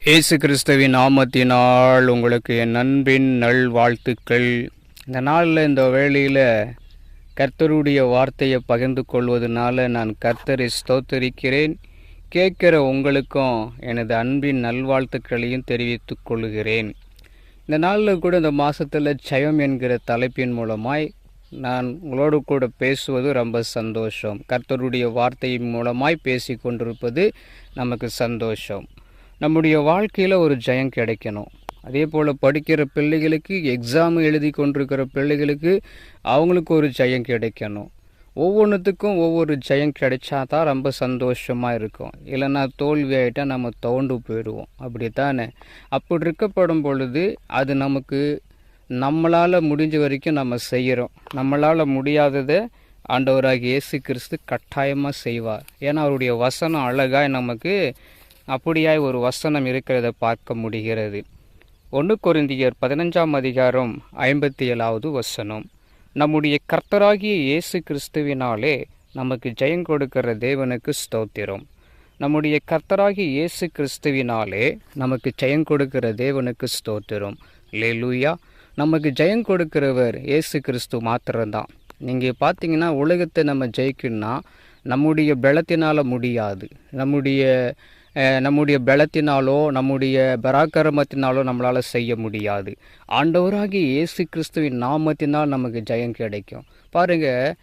இயேசு கிறிஸ்துவின் நாமத்தினால் உங்களுக்கு என் அன்பின் நல்வாழ்த்துக்கள். இந்த நாளில் இந்த வேளையில் கர்த்தருடைய வார்த்தையை பகிர்ந்து கொள்வதனால நான் கர்த்தரை ஸ்தோத்தரிக்கிறேன். கேட்கிற உங்களுக்கும் எனது அன்பின் நல்வாழ்த்துக்களையும் தெரிவித்துக் கொள்கிறேன். இந்த நாளில் கூட இந்த மாதத்தில் ஜெயம் என்கிற தலைப்பின் மூலமாய் நான் உங்களோடு கூட பேசுவது ரொம்ப சந்தோஷம். கர்த்தருடைய வார்த்தையின் மூலமாய் பேசி கொண்டிருப்பது நமக்கு சந்தோஷம். நம்முடைய வாழ்க்கையில் ஒரு ஜெயம் கிடைக்கணும். அதே போல் படிக்கிற பிள்ளைகளுக்கு, எக்ஸாம் எழுதி கொண்டிருக்கிற பிள்ளைகளுக்கு அவங்களுக்கு ஒரு ஜெயம் கிடைக்கணும். ஒவ்வொன்றுத்துக்கும் ஒவ்வொரு ஜெயம் கிடைச்சா தான் ரொம்ப சந்தோஷமாக இருக்கும். இல்லைன்னா தோல்வி ஆகிட்டால் நம்ம துவண்டு போயிடுவோம். அப்படித்தானே? அப்படி இருக்கப்படும் பொழுது அது நமக்கு நம்மளால் முடிஞ்ச வரைக்கும் நம்ம செய்கிறோம். நம்மளால் முடியாததை ஆண்டவராகிய இயேசு கிறிஸ்து கட்டாயமாக செய்வார். ஏன்னா அவருடைய வசனம் அழகாய் நமக்கு அப்படியாய் ஒரு வசனம் இருக்கிறத பார்க்க முடிகிறது. 1 கொரிந்தியர் 15ஆம் அதிகாரம் 57வது வசனம். நம்முடைய கர்த்தராகிய இயேசு கிறிஸ்துவினாலே நமக்கு ஜெயம் கொடுக்கிற தேவனுக்கு ஸ்தோத்திரம். நம்முடைய கர்த்தராகிய இயேசு கிறிஸ்துவினாலே நமக்கு ஜெயம் கொடுக்கிற தேவனுக்கு ஸ்தோத்திரம். அல்லேலூயா. நமக்கு ஜெயம் கொடுக்கிறவர் இயேசு கிறிஸ்து மாத்திரம்தான். நீங்கள் பார்த்தீங்கன்னா உலகத்தை நம்ம ஜெயிக்கணும்னா நம்முடைய பலத்தினால் முடியாது. நம்முடைய பலத்தினாலோ நம்முடைய பராக்கிரமத்தினாலோ நம்மளால் செய்ய முடியாது. ஆண்டவராகிய இயேசு கிறிஸ்துவின் நாமத்தினால் நமக்கு ஜெயம் கிடைக்கும். பாருங்கள்,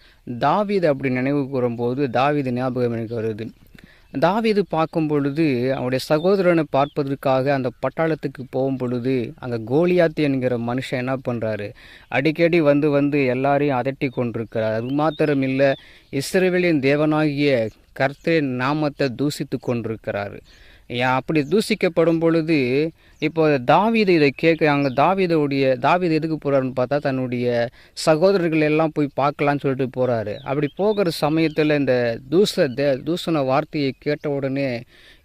தாவீது அப்படி நினைவு கூறும்போது தாவீது ஞாபகம் எனக்கு வருது. தாவீது பார்க்கும் பொழுது அவனுடைய சகோதரனை பார்ப்பதற்காக அந்த பட்டாளத்துக்கு போகும் பொழுது அங்கே கோலியாத்து என்கிற மனுஷன் என்ன பண்ணுறாரு, அடிக்கடி வந்து எல்லாரையும் அதட்டி கொண்டிருக்கிறார். அது மாத்திரம் இல்லை, இஸ்ரவேலின் தேவனாகிய கர்த்தரின் நாமத்தை தூசித்து கொண்டிருக்கிறாரு. அப்படி தூசிக்கப்படும் பொழுது இப்போ தாவீது இதை கேட்குறாங்க. தாவீது எதுக்கு போகிறாருன்னு பார்த்தா தன்னுடைய சகோதரர்கள் எல்லாம் போய் பார்க்கலான்னு சொல்லிட்டு போகிறாரு. அப்படி போகிற சமயத்தில் இந்த தூசண வார்த்தையை கேட்ட உடனே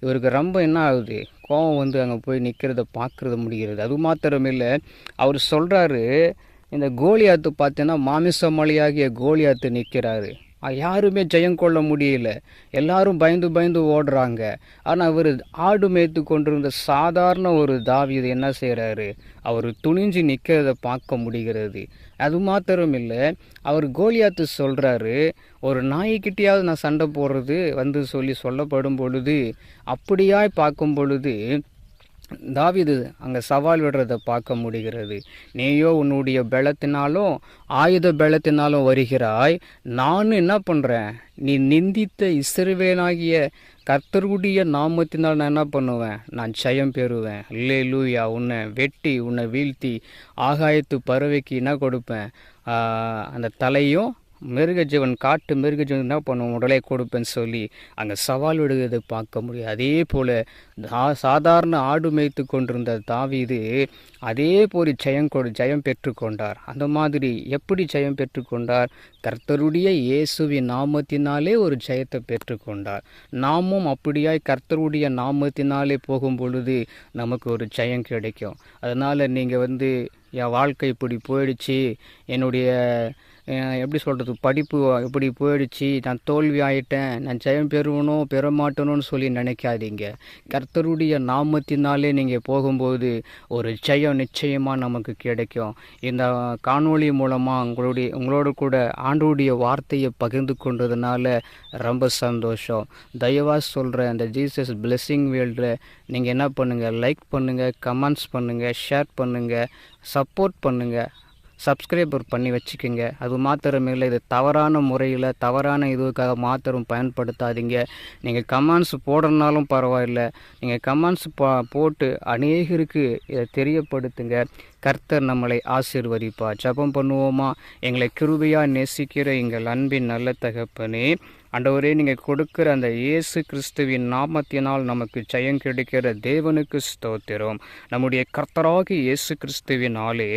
இவருக்கு ரொம்ப என்ன ஆகுது, கோபம் வந்து அங்கே போய் நிற்கிறத பார்க்குறது முடிகிறது. அது மாத்திரம் இல்லை, அவர் சொல்கிறாரு, இந்த கோலியாத்து பார்த்தீங்கன்னா மாமிசமொழியாகிய கோலியாத்து நிற்கிறாரு. யாருமே ஜெயம் கொள்ள முடியல. எல்லாரும் பயந்து ஓடுறாங்க. ஆனால் அவர் ஆடு மேய்த்து கொண்டிருந்த சாதாரண ஒரு தாவீது என்ன செய்கிறாரு, அவர் துணிஞ்சு நிற்கிறத பார்க்க முடிகிறது. அது மாத்திரம் இல்லை, அவர் கோலியாத்து சொல்கிறாரு, ஒரு நாய்க்கிட்டையாவது நான் சண்டை போடுறது வந்து சொல்லப்படும் பொழுது அப்படியாய் பார்க்கும் பொழுது தாவீது அங்கே சவால் விடுறதை பார்க்க முடிகிறது. நீயோ உன்னுடைய பலத்தினாலும் ஆயுத பலத்தினாலும் வருகிறாய், நானும் என்ன பண்ணுறேன், நீ நிந்தித்த இஸ்ரவேலாகிய கர்த்தருடைய நாமத்தினால் நான் என்ன பண்ணுவேன், நான் ஜெயம் பெறுவேன். அல்லேலூயா. உன்னை வெட்டி உன்னை வீழ்த்தி ஆகாயத்து பறவைக்கு என்ன கொடுப்பேன், அந்த தலையும் மிருகஜீவன் காட்டு மிருகஜீவன் என்ன பண்ணுவோம், உடலை கொடுப்பேன்னு சொல்லி அங்கே சவால் விடுவதை பார்க்க முடியும். அதே போல் சாதாரண ஆடு மேய்த்து கொண்டிருந்த தாவீது அதே போல் ஜெயம் பெற்றுக்கொண்டார். அந்த மாதிரி எப்படி ஜெயம் பெற்றுக்கொண்டார், கர்த்தருடைய இயேசுவின் நாமத்தினாலே ஒரு ஜெயத்தை பெற்றுக்கொண்டார். நாமும் அப்படியாய் கர்த்தருடைய நாமத்தினாலே போகும் பொழுது நமக்கு ஒரு ஜெயம் கிடைக்கும். அதனால் நீங்கள் என் வாழ்க்கை இப்படி போயிடுச்சு, என்னுடைய எப்படி சொல்கிறது, படிப்பு இப்படி போயிடுச்சு, நான் தோல்வி ஆகிட்டேன், நான் ஜெயம் பெற மாட்டேனுன்னு சொல்லி நினைக்காதீங்க. கர்த்தருடைய நாமத்தினாலே நீங்கள் போகும்போது ஒரு ஜெயம் நிச்சயமாக நமக்கு கிடைக்கும். இந்த காணொளி மூலமாக உங்களோட கூட ஆண்டவருடைய வார்த்தையை பகிர்ந்து கொண்டதுனால ரொம்ப சந்தோஷம். தயவாக சொல்கிறேன், அந்த ஜீசஸ் பிளெஸ்ஸிங் வேர்ல்டில் நீங்கள் என்ன பண்ணுங்கள், லைக் பண்ணுங்கள், கமெண்ட்ஸ் பண்ணுங்கள், ஷேர் பண்ணுங்கள், சப்போர்ட் பண்ணுங்கள், சப்ஸ்கிரைபர் பண்ணி வச்சுக்கோங்க. அது மாத்திரமில்லை, இது தவறான முறையில் தவறான இதுக்காக மாத்திரம் பயன்படுத்தாதீங்க. நீங்கள் கமெண்ட்ஸ் போடுறனாலும் பரவாயில்லை, நீங்கள் கமெண்ட்ஸ் போட்டு அநேகருக்கு இதை தெரியப்படுத்துங்க. கர்த்தர் நம்மளை ஆசீர்வதிப்பார். ஜெபம் பண்ணுவோமா? எங்களை கிருபையாக நேசிக்கிற எங்கள் அன்பின் நல்ல தகப்பனே, ஆண்டவரே, நீங்கள் கொடுக்கிற அந்த இயேசு கிறிஸ்துவின் நாமத்தினால் நமக்கு ஜெயம் கிடைக்கிற தேவனுக்கு ஸ்தோத்திரம். நம்முடைய கர்த்தராகிய இயேசு கிறிஸ்துவினாலே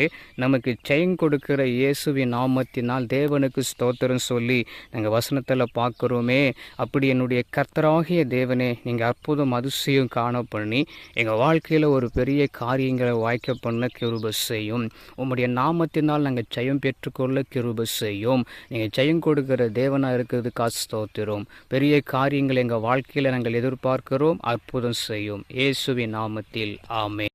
நமக்கு ஜெயம் கொடுக்கிற இயேசுவின் நாமத்தினால் தேவனுக்கு ஸ்தோத்திரம் சொல்லி நாங்கள் வசனத்தில் பார்க்குறோமே. அப்படி என்னுடைய கர்த்தராகிய தேவனே, நீங்கள் அற்புதம் அதிசயம் காண பண்ணி எங்கள் வாழ்க்கையில் ஒரு பெரிய காரியங்களை வாய்க்க பண்ண கிருபை செய்யும். உம்முடைய நாமத்தினால் நாங்கள் ஜெயம் பெற்றுக்கொள்ள கிருபை செய்யும். நீங்கள் ஜெயம் கொடுக்கிற தேவனாக இருக்கிறதுக்காக ஸ்தோத்திரம். பெரிய காரியங்கள் எங்கள் வாழ்க்கையில் நாங்கள் எதிர்பார்க்கிறோம். அற்புதம் செய்யும். இயேசுவின் நாமத்தில் ஆமென்.